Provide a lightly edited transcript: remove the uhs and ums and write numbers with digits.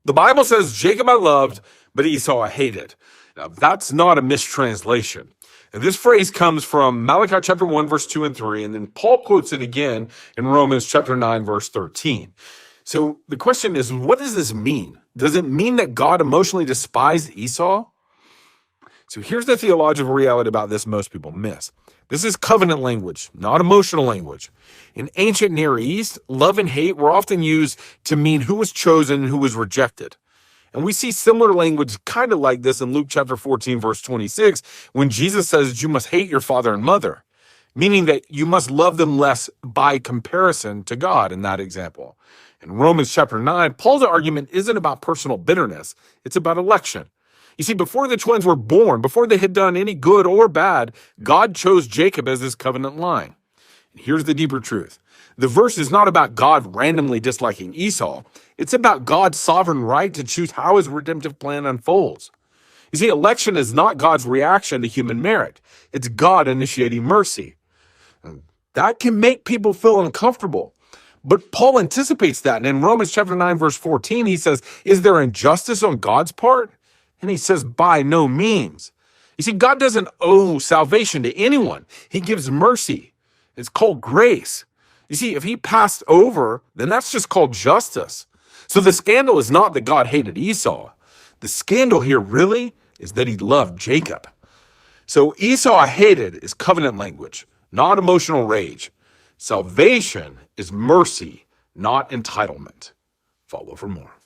The Bible says, Jacob I loved, but Esau I hated. Now, that's not a mistranslation. And this phrase comes from Malachi chapter 1, verse 2 and 3, and then Paul quotes it again in Romans chapter 9, verse 13. So the question is, what does this mean? Does it mean that God emotionally despised Esau? So here's the theological reality about this most people miss. This is covenant language, not emotional language. In ancient Near East, love and hate were often used to mean who was chosen and who was rejected. And we see similar language kind of like this in Luke chapter 14, verse 26, when Jesus says you must hate your father and mother, meaning that you must love them less by comparison to God in that example. In Romans chapter 9, Paul's argument isn't about personal bitterness. It's about election. You see, before the twins were born, before they had done any good or bad, God chose Jacob as his covenant line. And here's the deeper truth. The verse is not about God randomly disliking Esau. It's about God's sovereign right to choose how his redemptive plan unfolds. You see, election is not God's reaction to human merit. It's God initiating mercy. And that can make people feel uncomfortable. But Paul anticipates that. And in Romans chapter 9, verse 14, he says, is there injustice on God's part? And he says, by no means. You see, God doesn't owe salvation to anyone. He gives mercy. It's called grace. You see, if he passed over, then that's just called justice. So the scandal is not that God hated Esau. The scandal here really is that he loved Jacob. So Esau I hated is covenant language, not emotional rage. Salvation is mercy, not entitlement. Follow for more.